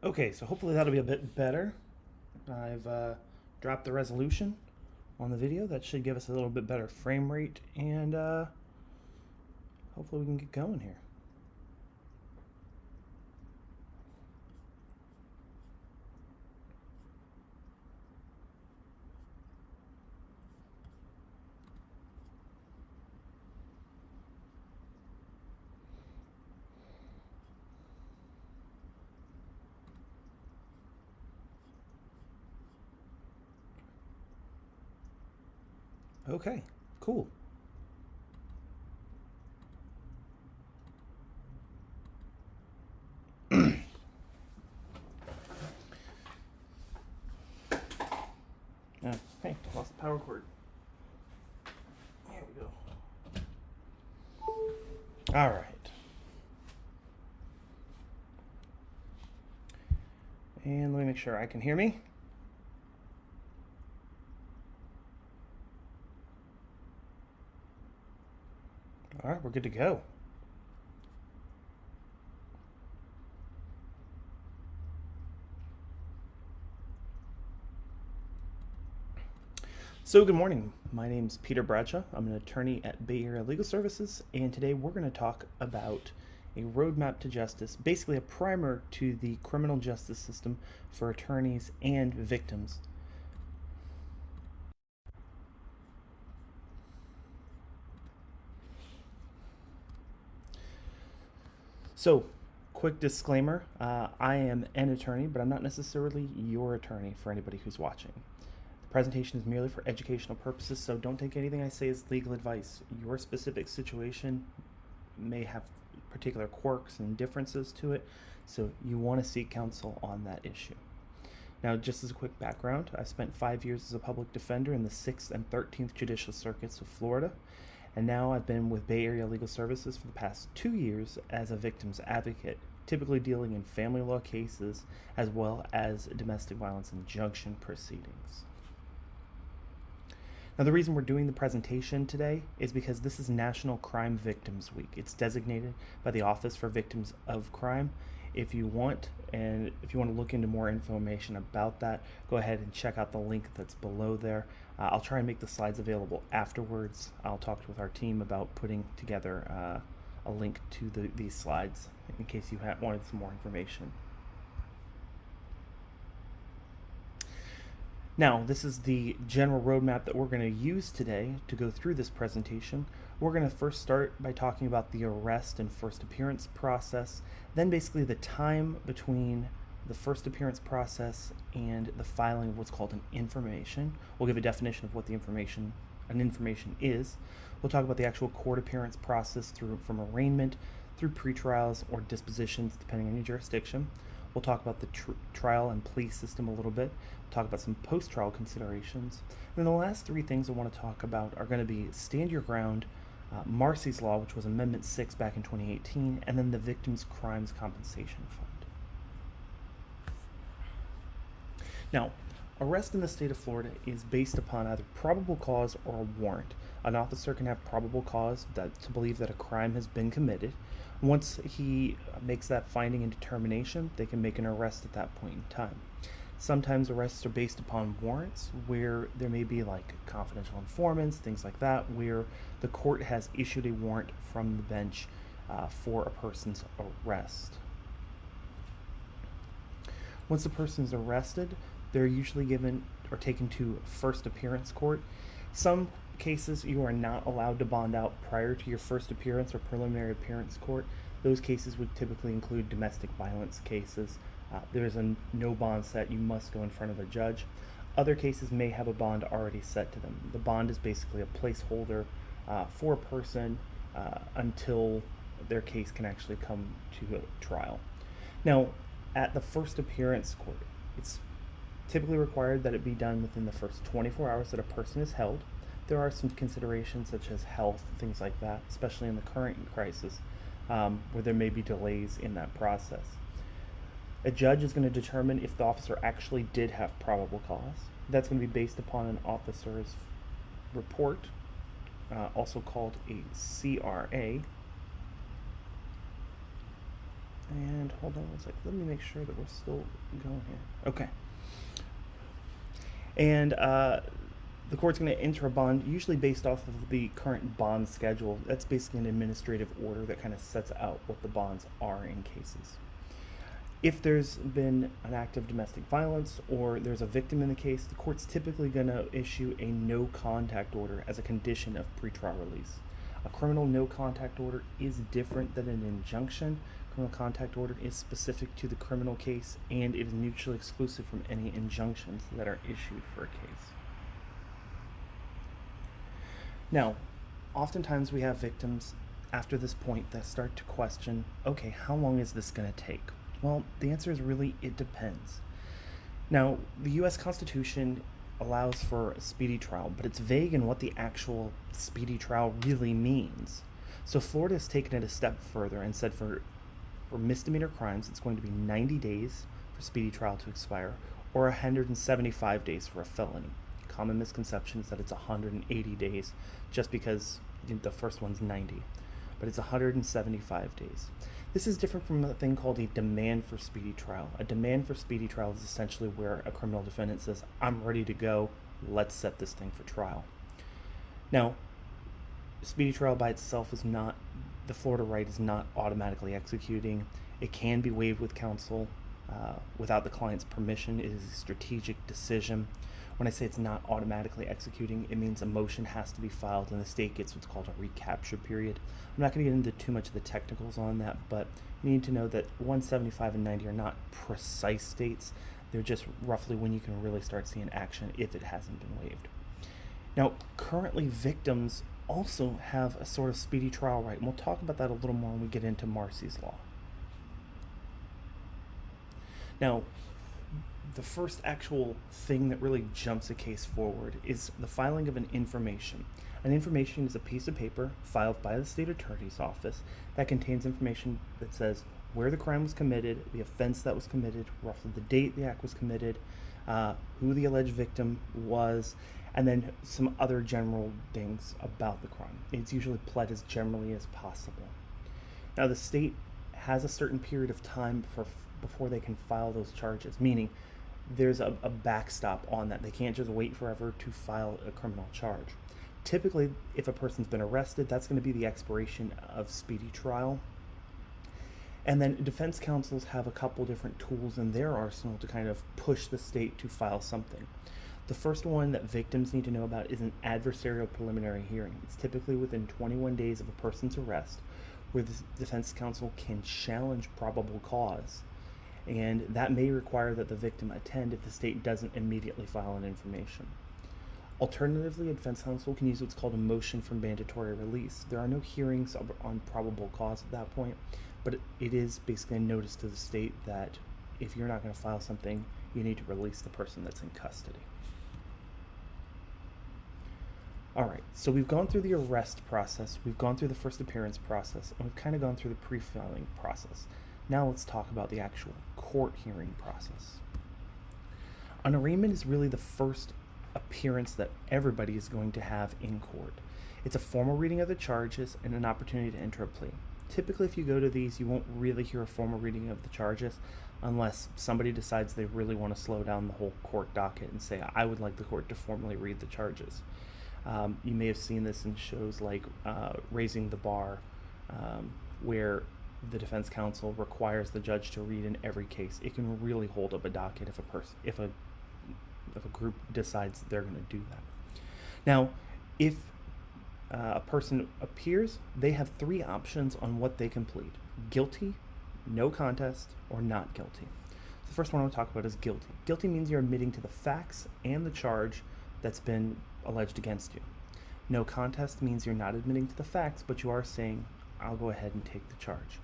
Okay, so hopefully that'll be a bit better. I've dropped the resolution on the video. That should give us a little bit better frame rate, and hopefully we can get going here. Okay, cool. Hey, lost the power cord. There we go. All right. And let me make sure I can hear me. All right, we're good to go. So good morning. My name's Peter Bradshaw. I'm an attorney at Bay Area Legal Services, and today we're going to talk about a roadmap to justice, basically a primer to the criminal justice system for attorneys and victims. So, quick disclaimer, I am an attorney, but I'm not necessarily your attorney for anybody who's watching. The presentation is merely for educational purposes, so don't take anything I say as legal advice. Your specific situation may have particular quirks and differences to it, so you want to seek counsel on that issue. Now, just as a quick background, I spent 5 years as a public defender in the 6th and 13th Judicial Circuits of Florida, and now I've been with Bay Area Legal Services for the past 2 years as a victim's advocate, typically dealing in family law cases as well as domestic violence injunction proceedings. Now, the reason we're doing the presentation today is because this is National Crime Victims Week. It's designated by the Office for Victims of Crime. If you want to look into more information about that, go ahead and check out the link that's below there. I'll try and make the slides available afterwards. I'll talk with our team about putting together a link to these slides in case you wanted some more information. Now, this is the general roadmap that we're going to use today to go through this presentation. We're going to first start by talking about the arrest and first appearance process, then basically the time between the first appearance process and the filing of what's called an information. We'll give a definition of what an information is. We'll talk about the actual court appearance process from arraignment through pretrials or dispositions, depending on your jurisdiction. We'll talk about the trial and plea system a little bit. We'll talk about some post-trial considerations. And then the last three things I want to talk about are going to be Stand Your Ground, Marcy's Law, which was Amendment 6 back in 2018, and then the Victims' Crimes Compensation Fund. Now, arrest in the state of Florida is based upon either probable cause or a warrant. An officer can have probable cause to believe that a crime has been committed. Once he makes that finding and determination, they can make an arrest at that point in time. Sometimes arrests are based upon warrants where there may be like confidential informants, things like that, where the court has issued a warrant from the bench for a person's arrest. Once the person is arrested, they're usually given or taken to first appearance court. Some cases you are not allowed to bond out prior to your first appearance or preliminary appearance court. Those cases would typically include domestic violence cases. There is a no bond set. You must go in front of a judge. Other cases may have a bond already set to them. The bond is basically a placeholder for a person until their case can actually come to a trial. Now, at the first appearance court, it's typically required that it be done within the first 24 hours that a person is held. There are some considerations such as health, things like that, especially in the current crisis, where there may be delays in that process. A judge is going to determine if the officer actually did have probable cause. That's going to be based upon an officer's report, also called a CRA. And hold on one second. Let me make sure that we're still going here. Okay. And the court's going to enter a bond, usually based off of the current bond schedule. That's basically an administrative order that kind of sets out what the bonds are in cases. If there's been an act of domestic violence or there's a victim in the case, the court's typically going to issue a no contact order as a condition of pretrial release. A criminal no contact order is different than an injunction. Criminal contact order is specific to the criminal case, and it is mutually exclusive from any injunctions that are issued for a case. Now, oftentimes we have victims after this point that start to question, okay, how long is this going to take? Well, the answer is really, it depends. Now, the U.S. Constitution allows for a speedy trial, but it's vague in what the actual speedy trial really means. So Florida has taken it a step further and said for misdemeanor crimes, it's going to be 90 days for speedy trial to expire, or 175 days for a felony. Common misconception is that it's 180 days just because the first one's 90, but it's 175 days. This is different from a thing called a demand for speedy trial. A demand for speedy trial is essentially where a criminal defendant says, I'm ready to go, let's set this thing for trial. Now, speedy trial by itself is not, the Florida right is not automatically executing. It can be waived with counsel without the client's permission. It is a strategic decision. When I say it's not automatically executing, it means a motion has to be filed and the state gets what's called a recapture period. I'm not going to get into too much of the technicals on that, but you need to know that 175 and 90 are not precise dates. They're just roughly when you can really start seeing action if it hasn't been waived. Now, currently victims also have a sort of speedy trial right, and we'll talk about that a little more when we get into Marcy's Law. Now, the first actual thing that really jumps a case forward is the filing of an information. An information is a piece of paper filed by the state attorney's office that contains information that says where the crime was committed, the offense that was committed, roughly the date the act was committed, who the alleged victim was, and then some other general things about the crime. It's usually pled as generally as possible. Now, the state has a certain period of time before they can file those charges, meaning there's a backstop on that. They can't just wait forever to file a criminal charge. Typically, if a person's been arrested, that's going to be the expiration of speedy trial. And then defense counsels have a couple different tools in their arsenal to kind of push the state to file something. The first one that victims need to know about is an adversarial preliminary hearing. It's typically within 21 days of a person's arrest, where the defense counsel can challenge probable cause. And that may require that the victim attend if the state doesn't immediately file an information. Alternatively, a defense counsel can use what's called a motion for mandatory release. There are no hearings on probable cause at that point, but it is basically a notice to the state that if you're not going to file something, you need to release the person that's in custody. All right, so we've gone through the arrest process, we've gone through the first appearance process, and we've kind of gone through the pre-filing process. Now let's talk about the actual court hearing process. An arraignment is really the first appearance that everybody is going to have in court. It's a formal reading of the charges and an opportunity to enter a plea. Typically, if you go to these, you won't really hear a formal reading of the charges unless somebody decides they really want to slow down the whole court docket and say, I would like the court to formally read the charges. You may have seen this in shows like Raising the Bar, where the defense counsel requires the judge to read in every case. It can really hold up a docket if a group decides they're going to do that. Now, if a person appears, they have three options on what they can plead: guilty, no contest, or not guilty. The first one I want to talk about is guilty. Guilty means you're admitting to the facts and the charge that's been alleged against you. No contest means you're not admitting to the facts, but you are saying, I'll go ahead and take the charge.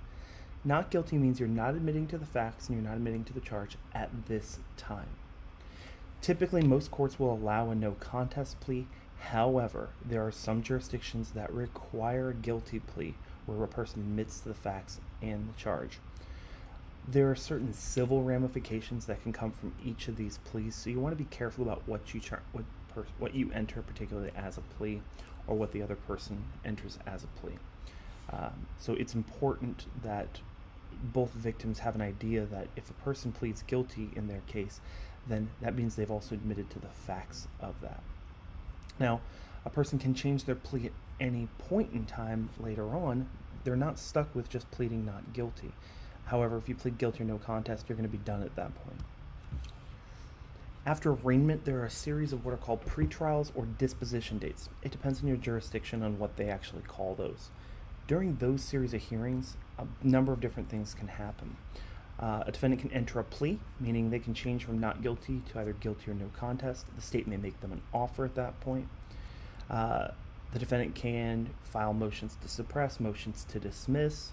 Not guilty means you're not admitting to the facts and you're not admitting to the charge at this time. Typically, most courts will allow a no contest plea. However, there are some jurisdictions that require a guilty plea where a person admits to the facts and the charge. There are certain civil ramifications that can come from each of these pleas, so you want to be careful about what you enter, particularly as a plea, or what the other person enters as a plea. So it's important that both victims have an idea that if a person pleads guilty in their case, then that means they've also admitted to the facts of that. Now, a person can change their plea at any point in time later on. They're not stuck with just pleading not guilty. However, if you plead guilty or no contest, you're going to be done at that point. After arraignment, there are a series of what are called pretrials or disposition dates. It depends on your jurisdiction on what they actually call those. During those series of hearings, a number of different things can happen. A defendant can enter a plea, meaning they can change from not guilty to either guilty or no contest. The state may make them an offer at that point. The defendant can file motions to suppress, motions to dismiss.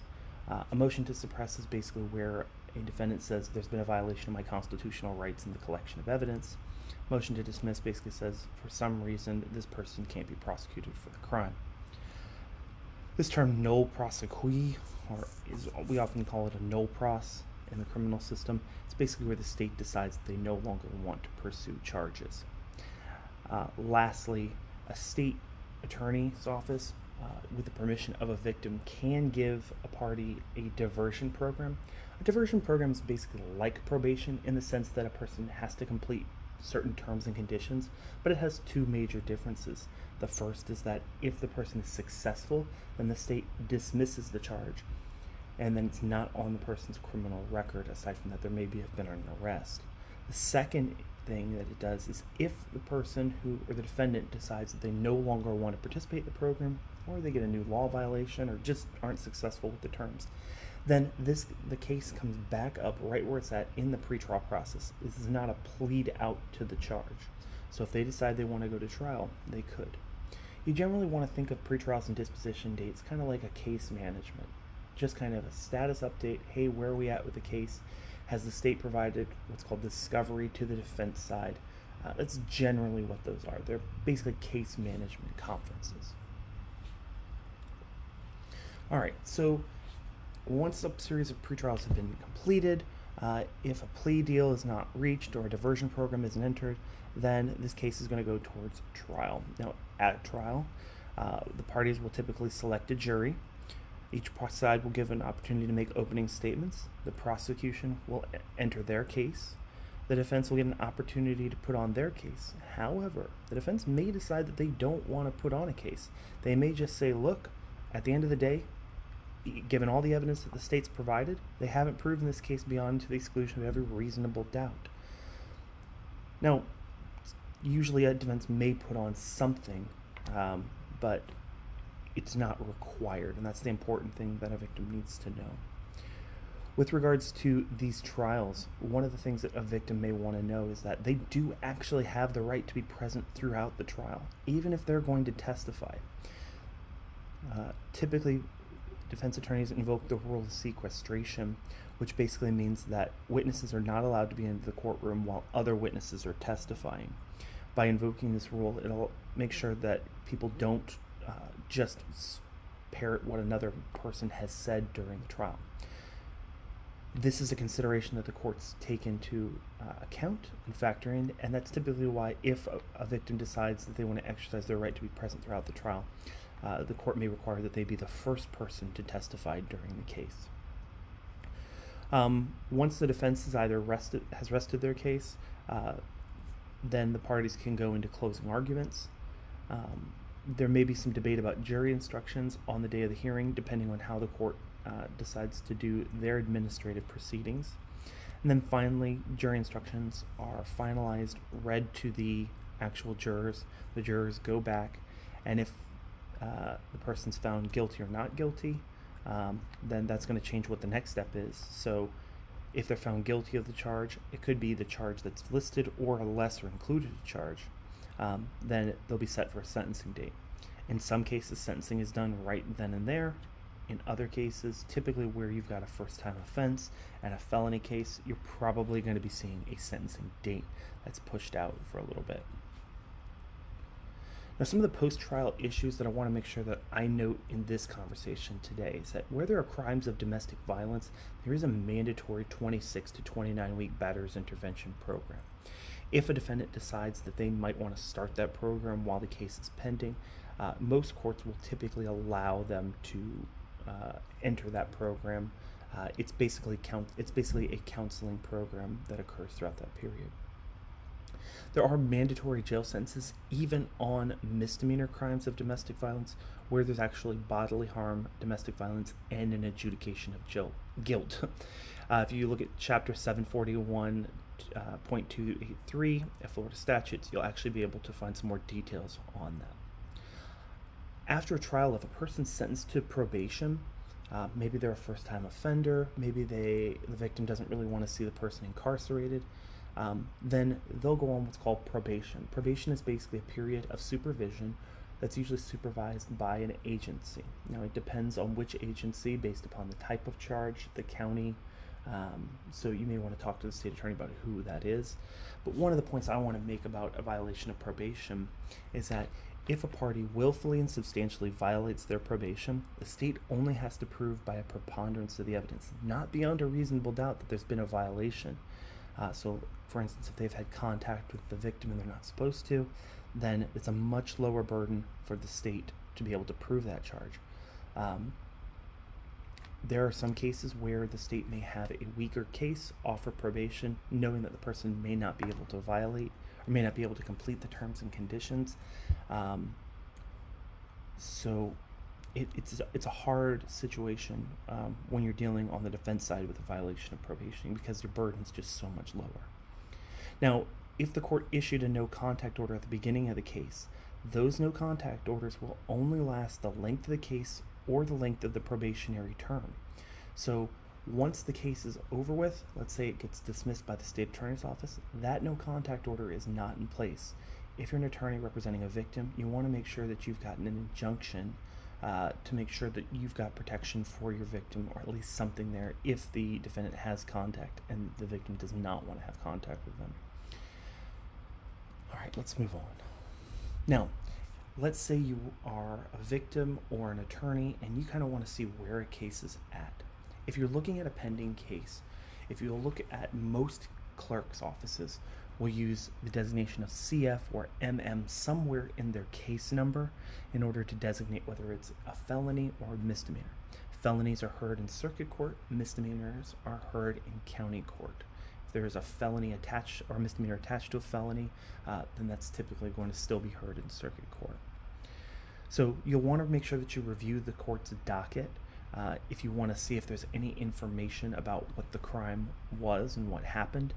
A motion to suppress is basically where a defendant says there's been a violation of my constitutional rights in the collection of evidence. Motion to dismiss basically says for some reason this person can't be prosecuted for the crime. This term nol prosequi, we often call it a nol pros in the criminal system. It's basically where the state decides that they no longer want to pursue charges. Lastly, a state attorney's office, with the permission of a victim, can give a party a diversion program. A diversion program is basically like probation in the sense that a person has to complete certain terms and conditions, but it has two major differences. The first is that if the person is successful, then the state dismisses the charge, and then it's not on the person's criminal record. Aside from that, there may have been an arrest. The second thing that it does is if the person or the defendant decides that they no longer want to participate in the program, or they get a new law violation, or just aren't successful with the terms, then the case comes back up right where it's at in the pretrial process. This is not a plead out to the charge. So if they decide they want to go to trial, they could. You generally want to think of pretrials and disposition dates kind of like a case management. Just kind of a status update. Hey, where are we at with the case? Has the state provided what's called discovery to the defense side? That's generally what those are. They're basically case management conferences. All right, so once a series of pretrials have been completed, if a plea deal is not reached or a diversion program isn't entered, then this case is going to go towards trial. Now, at trial, the parties will typically select a jury. Each side will give an opportunity to make opening statements. The prosecution will enter their case. The defense will get an opportunity to put on their case. However, the defense may decide that they don't want to put on a case. They may just say, look, at the end of the day, given all the evidence that the state's provided, they haven't proven this case beyond to the exclusion of every reasonable doubt. Now, usually a defense may put on something, but it's not required, and that's the important thing that a victim needs to know. With regards to these trials, one of the things that a victim may want to know is that they do actually have the right to be present throughout the trial, even if they're going to testify. Typically, defense attorneys invoke the rule of sequestration, which basically means that witnesses are not allowed to be in the courtroom while other witnesses are testifying. By invoking this rule, it'll make sure that people don't just parrot what another person has said during the trial. This is a consideration that the courts take into account and factor in, and that's typically why if a victim decides that they want to exercise their right to be present throughout the trial, the court may require that they be the first person to testify during the case. Once the defense has rested their case, then the parties can go into closing arguments. There may be some debate about jury instructions on the day of the hearing, depending on how the court decides to do their administrative proceedings. And then finally, jury instructions are finalized, read to the actual jurors. The jurors go back, and if the person's found guilty or not guilty, then that's going to change what the next step is. So if they're found guilty of the charge, it could be the charge that's listed or a lesser included charge. Then they'll be set for a sentencing date. In some cases, sentencing is done right then and there. In other cases, typically where you've got a first-time offense and a felony case, you're probably going to be seeing a sentencing date that's pushed out for a little bit. Now, some of the post-trial issues that I want to make sure that I note in this conversation today is that where there are crimes of domestic violence, there is a mandatory 26 to 29-week batterers intervention program. If a defendant decides that they might want to start that program while the case is pending, most courts will typically allow them to enter that program It's basically a counseling program that occurs throughout that period. There are mandatory jail sentences even on misdemeanor crimes of domestic violence where there's actually bodily harm, domestic violence, and an adjudication of guilt. If you look at Chapter 741.283 of Florida statutes, you'll actually be able to find some more details on that. After a trial, if a person's sentenced to probation, maybe they're a first-time offender, maybe the victim doesn't really want to see the person incarcerated, then they'll go on what's called probation. Probation is basically a period of supervision that's usually supervised by an agency. Now, it depends on which agency based upon the type of charge, the county, so you may want to talk to the state attorney about who that is. But one of the points I want to make about a violation of probation is that if a party willfully and substantially violates their probation, the state only has to prove by a preponderance of the evidence, not beyond a reasonable doubt, that there's been a violation. So, for instance, if they've had contact with the victim and they're not supposed to, then it's a much lower burden for the state to be able to prove that charge. There are some cases where the state may have a weaker case, offer probation, knowing that the person may not be able to violate or may not be able to complete the terms and conditions. So it's a hard situation when you're dealing on the defense side with a violation of probation because your burden's just so much lower. Now, if the court issued a no contact order at the beginning of the case, those no contact orders will only last the length of the case or the length of the probationary term. So once the case is over with, let's say it gets dismissed by the state attorney's office, that no contact order is not in place. If you're an attorney representing a victim, you want to make sure that you've gotten an injunction to make sure that you've got protection for your victim, or at least something there if the defendant has contact and the victim does not want to have contact with them. All right, let's move on. Now, let's say you are a victim or an attorney and you kind of want to see where a case is at. If you're looking at a pending case, if you look at most clerk's offices, will use the designation of CF or MM somewhere in their case number in order to designate whether it's a felony or a misdemeanor. Felonies are heard in circuit court, misdemeanors are heard in county court. If there is a felony attached or misdemeanor attached to a felony, then that's typically going to still be heard in circuit court. So you'll want to make sure that you review the court's docket if you want to see if there's any information about what the crime was and what happened.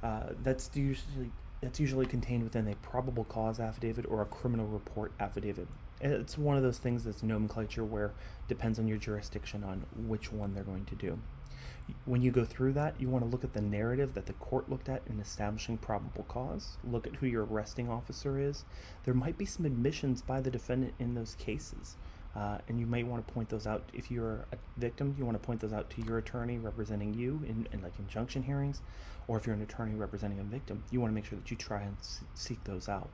That's usually contained within a probable cause affidavit or a criminal report affidavit. It's one of those things that's nomenclature where it depends on your jurisdiction on which one they're going to do. When you go through that, you want to look at the narrative that the court looked at in establishing probable cause. Look at who your arresting officer is. There might be some admissions by the defendant in those cases, and you might want to point those out. If you're a victim, you want to point those out to your attorney representing you in like injunction hearings, or if you're an attorney representing a victim, you want to make sure that you try and seek those out.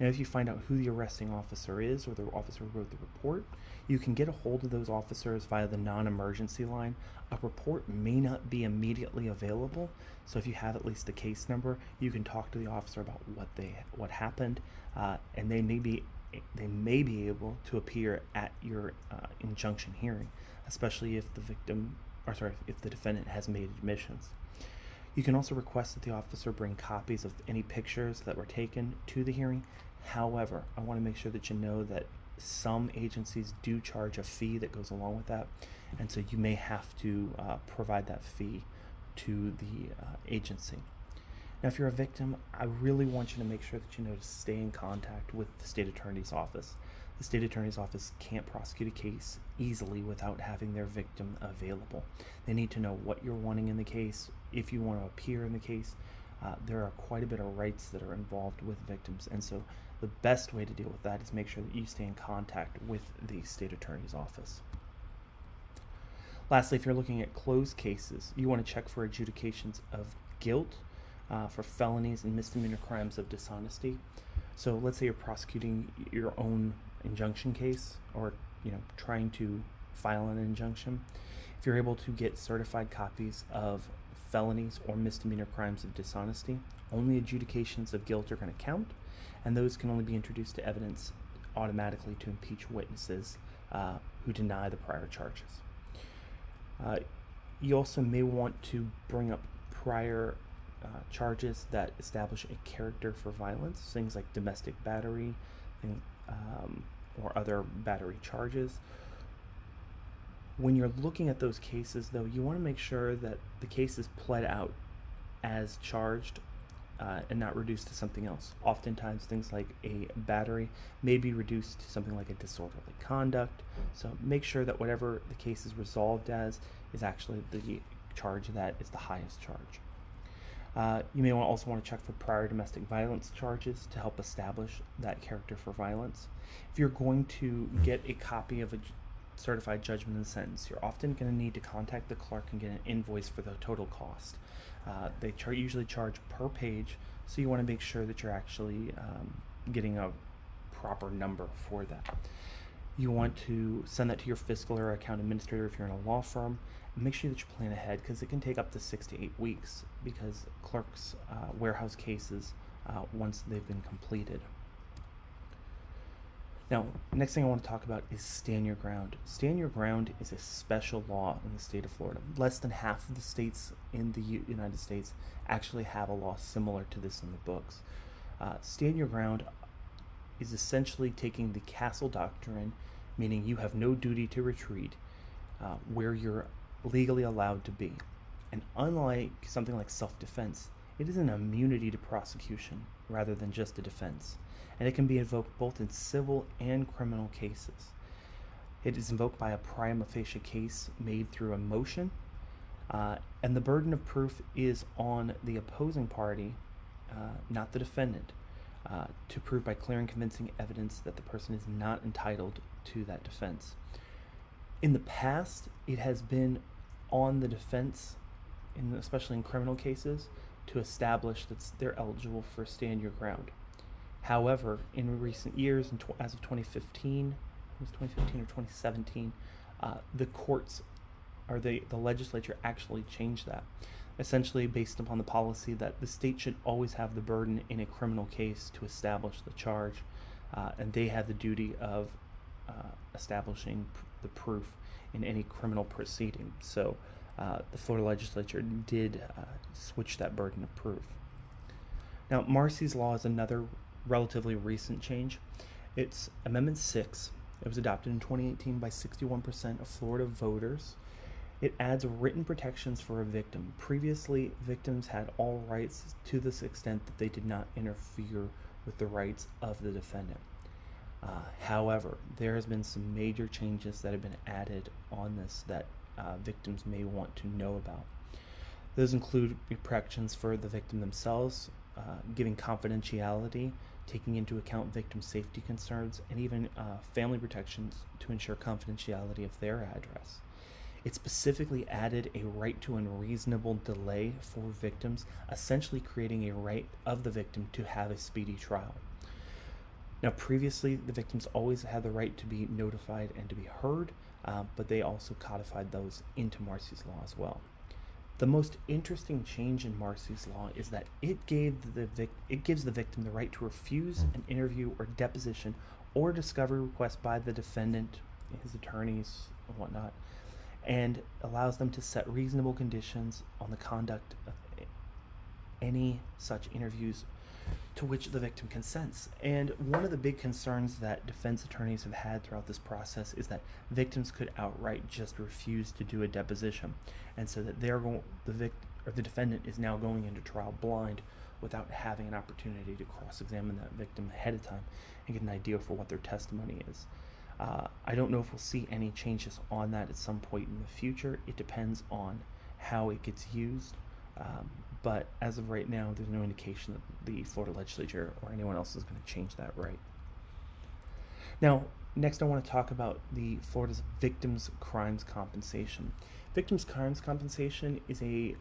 Now, if you find out who the arresting officer is or the officer who wrote the report, you can get a hold of those officers via the non-emergency line. A report may not be immediately available, so if you have at least the case number, you can talk to the officer about what happened, and they may be able to appear at your injunction hearing, especially if if the defendant has made admissions. You can also request that the officer bring copies of any pictures that were taken to the hearing. However, I want to make sure that you know that some agencies do charge a fee that goes along with that, and so you may have to provide that fee to the agency. Now, if you're a victim, I really want you to make sure that you know to stay in contact with the state attorney's office. The state attorney's office can't prosecute a case easily without having their victim available. They need to know what you're wanting in the case. If you want to appear in the case, there are quite a bit of rights that are involved with victims, and so the best way to deal with that is make sure that you stay in contact with the state attorney's office. Lastly, if you're looking at closed cases, you want to check for adjudications of guilt for felonies and misdemeanor crimes of dishonesty. So let's say you're prosecuting your own injunction case, or trying to file an injunction. If you're able to get certified copies of felonies or misdemeanor crimes of dishonesty, only adjudications of guilt are going to count, and those can only be introduced to evidence automatically to impeach witnesses who deny the prior charges. You also may want to bring up prior charges that establish a character for violence, things like domestic battery, or other battery charges. When you're looking at those cases, though, you want to make sure that the case is pled out as charged and not reduced to something else. Oftentimes, things like a battery may be reduced to something like a disorderly conduct. So make sure that whatever the case is resolved as is actually the charge that is the highest charge. You may also want to check for prior domestic violence charges to help establish that character for violence. If you're going to get a copy of a certified judgment and sentence, you're often going to need to contact the clerk and get an invoice for the total cost. They usually charge per page, so you want to make sure that you're actually getting a proper number for that. You want to send that to your fiscal or account administrator if you're in a law firm, and make sure that you plan ahead, because it can take up to 6 to 8 weeks, because clerks warehouse cases once they've been completed. Now, next thing I want to talk about is stand your ground. Stand your ground is a special law in the state of Florida. Less than half of the states in the United States actually have a law similar to this in the books. Stand your ground is essentially taking the castle doctrine, meaning you have no duty to retreat, where you're legally allowed to be. And unlike something like self-defense, it is an immunity to prosecution rather than just a defense. And it can be invoked both in civil and criminal cases. It is invoked by a prima facie case made through a motion, and the burden of proof is on the opposing party, not the defendant, to prove by clear and convincing evidence that the person is not entitled to that defense. In the past, it has been on the defense, especially in criminal cases, to establish that they're eligible for stand your ground. However, in recent years, as of 2015, it was 2015 or 2017, the courts, or the legislature actually changed that, essentially based upon the policy that the state should always have the burden in a criminal case to establish the charge, and they have the duty of establishing the proof in any criminal proceeding. So the Florida legislature did switch that burden of proof. Now, Marsy's Law is another relatively recent change. It's Amendment 6. It was adopted in 2018 by 61% of Florida voters. It adds written protections for a victim. Previously, victims had all rights to this extent that they did not interfere with the rights of the defendant. However, there has been some major changes that have been added on this that victims may want to know about. Those include protections for the victim themselves, giving confidentiality, taking into account victim safety concerns, and even family protections to ensure confidentiality of their address. It specifically added a right to unreasonable delay for victims, essentially creating a right of the victim to have a speedy trial. Now, previously, the victims always had the right to be notified and to be heard, but they also codified those into Marsy's Law as well. The most interesting change in Marsy's Law is that it gives the victim the right to refuse an interview or deposition or discovery request by the defendant, his attorneys, and whatnot, and allows them to set reasonable conditions on the conduct of any such interviews to which the victim consents. And one of the big concerns that defense attorneys have had throughout this process is that victims could outright just refuse to do a deposition, and so that the defendant is now going into trial blind without having an opportunity to cross-examine that victim ahead of time and get an idea for what their testimony is. I don't know if we'll see any changes on that at some point in the future. It depends on how it gets used. But as of right now, there's no indication that the Florida legislature or anyone else is going to change that right. Now, next I want to talk about the Florida's Victims' Crimes Compensation. Victims' Crimes Compensation is a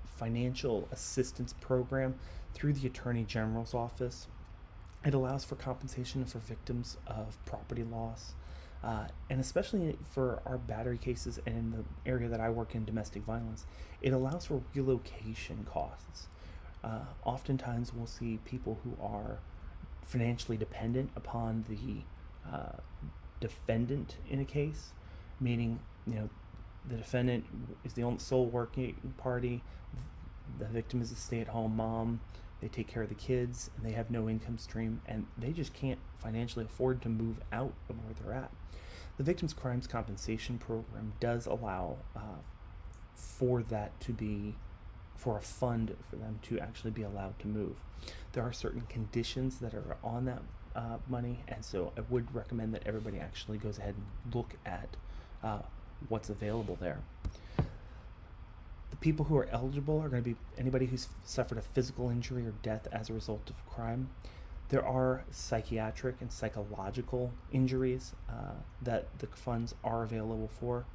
financial assistance program through the Attorney General's office. It allows for compensation for victims of property loss, and especially for our battery cases and in the area that I work in, domestic violence, it allows for relocation costs. Oftentimes we'll see people who are financially dependent upon the defendant in a case, meaning, the defendant is the only sole working party. The victim is a stay-at-home mom. They take care of the kids, and they have no income stream, and they just can't financially afford to move out of where they're at. The Victims' Crimes Compensation Program does allow for a fund for them to actually be allowed to move. There are certain conditions that are on that money, and so I would recommend that everybody actually goes ahead and look at what's available there. The people who are eligible are going to be anybody who's suffered a physical injury or death as a result of crime. There are psychiatric and psychological injuries that the funds are available for.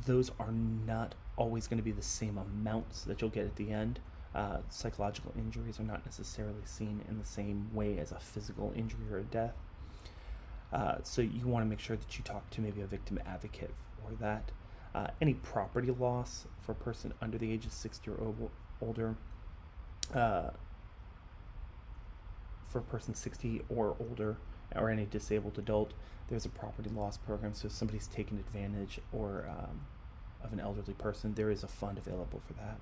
Those are not always going to be the same amounts that you'll get at the end. Psychological injuries are not necessarily seen in the same way as a physical injury or a death. So you want to make sure that you talk to maybe a victim advocate for that. Any property loss for a person under the age of 60 or older, for a person 60 or older, or any disabled adult, there's a property loss program. So if somebody's taken advantage or of an elderly person, there is a fund available for that.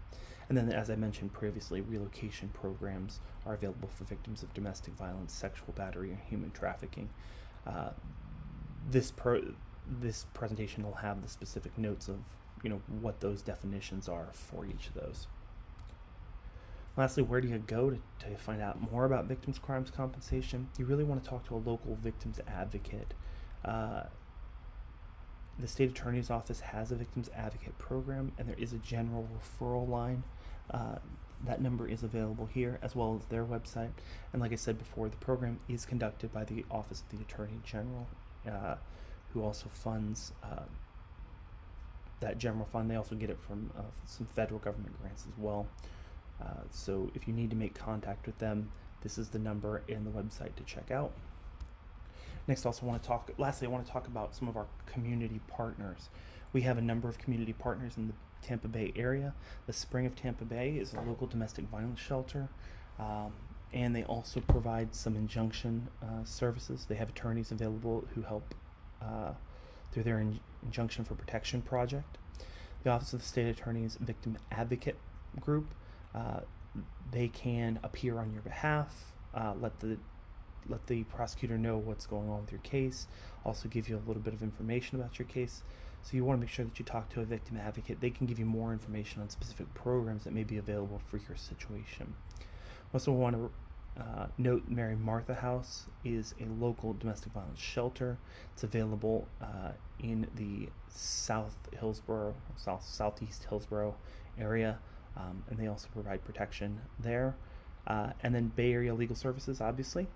And then, as I mentioned previously, relocation programs are available for victims of domestic violence, sexual battery, and human trafficking. This presentation will have the specific notes of what those definitions are for each of those. Lastly, where do you go to find out more about victims' crimes compensation? You really want to talk to a local victims advocate. The state attorney's office has a victims advocate program, and there is a general referral line. That number is available here, as well as their website. And like I said before, the program is conducted by the Office of the Attorney General, who also funds that general fund. They also get it from some federal government grants as well. So if you need to make contact with them, this is the number and the website to check out. Next, lastly, I want to talk about some of our community partners. We have a number of community partners in the Tampa Bay area. The Spring of Tampa Bay is a local domestic violence shelter, and they also provide some injunction services. They have attorneys available who help through their Injunction for Protection project. The Office of the State Attorney's Victim Advocate Group, they can appear on your behalf, let the prosecutor know what's going on with your case, also give you a little bit of information about your case. So you want to make sure that you talk to a victim advocate. They can give you more information on specific programs that may be available for your situation. Also want to note Mary Martha House is a local domestic violence shelter. It's available in the southeast Hillsborough area, and they also provide protection there. And then Bay Area Legal Services, obviously,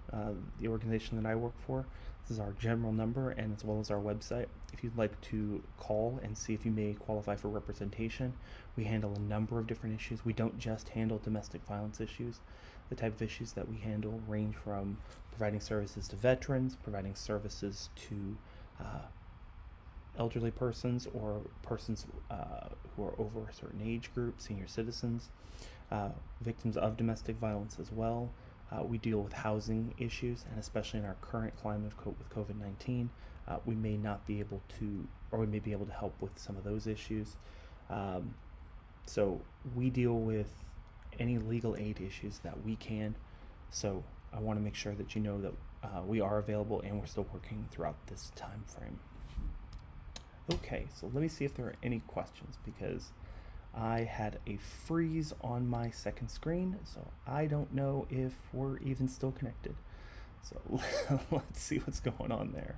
the organization that I work for. This is our general number, and as well as our website. If you'd like to call and see if you may qualify for representation, we handle a number of different issues. We don't just handle domestic violence issues. The type of issues that we handle range from providing services to veterans, providing services to elderly persons or persons who are over a certain age group, senior citizens, victims of domestic violence as well. We deal with housing issues, and especially in our current climate with COVID-19, we may not be able to, or we may be able to help with some of those issues. So we deal with any legal aid issues that we can. So I want to make sure that you know that we are available and we're still working throughout this time frame. Okay, so let me see if there are any questions, because I had a freeze on my second screen, so I don't know if we're even still connected. So let's see what's going on there.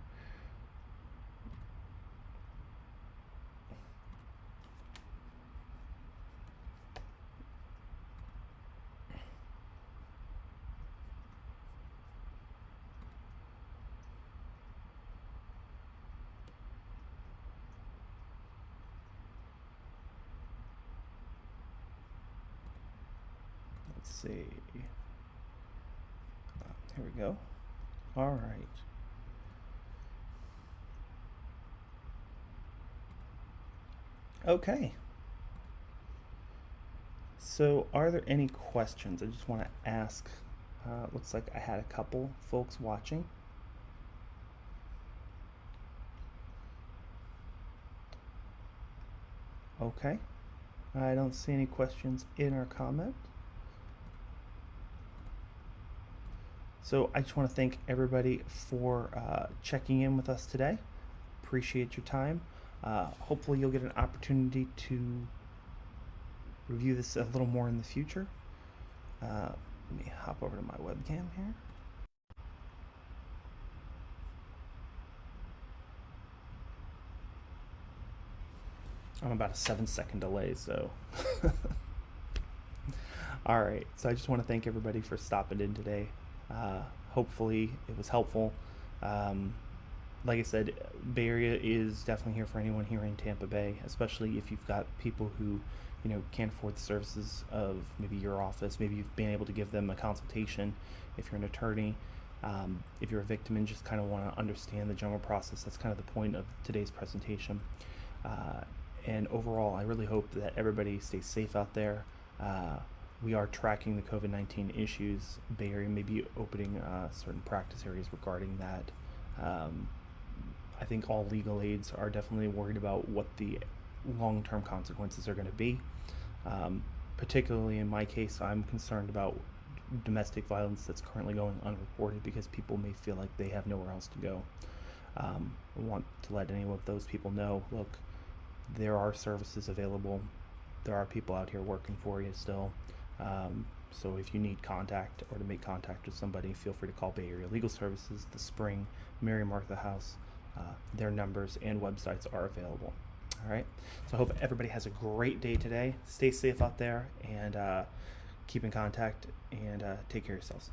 Let's see. Here we go. All right. Okay. So are there any questions? I just want to ask. Looks like I had a couple folks watching. Okay. I don't see any questions in our comment. So I just want to thank everybody for checking in with us today. Appreciate your time. Hopefully you'll get an opportunity to review this a little more in the future. Let me hop over to my webcam here. I'm about a 7-second delay, so. All right, so I just want to thank everybody for stopping in today. Hopefully it was helpful. Like I said, Bay Area is definitely here for anyone here in Tampa Bay, especially if you've got people who, can't afford the services of maybe your office. Maybe you've been able to give them a consultation if you're an attorney. If you're a victim and just kind of want to understand the general process, that's kind of the point of today's presentation. And overall, I really hope that everybody stays safe out there. We are tracking the COVID-19 issues. Bay Area may be opening certain practice areas regarding that. I think all legal aids are definitely worried about what the long-term consequences are going to be. Particularly in my case, I'm concerned about domestic violence that's currently going unreported because people may feel like they have nowhere else to go. I want to let any of those people know, look, there are services available. There are people out here working for you still. So if you need contact or to make contact with somebody, feel free to call Bay Area Legal Services, The Spring, Mary Martha House. Their numbers and websites are available. All right. So I hope everybody has a great day today. Stay safe out there and keep in contact and take care of yourselves.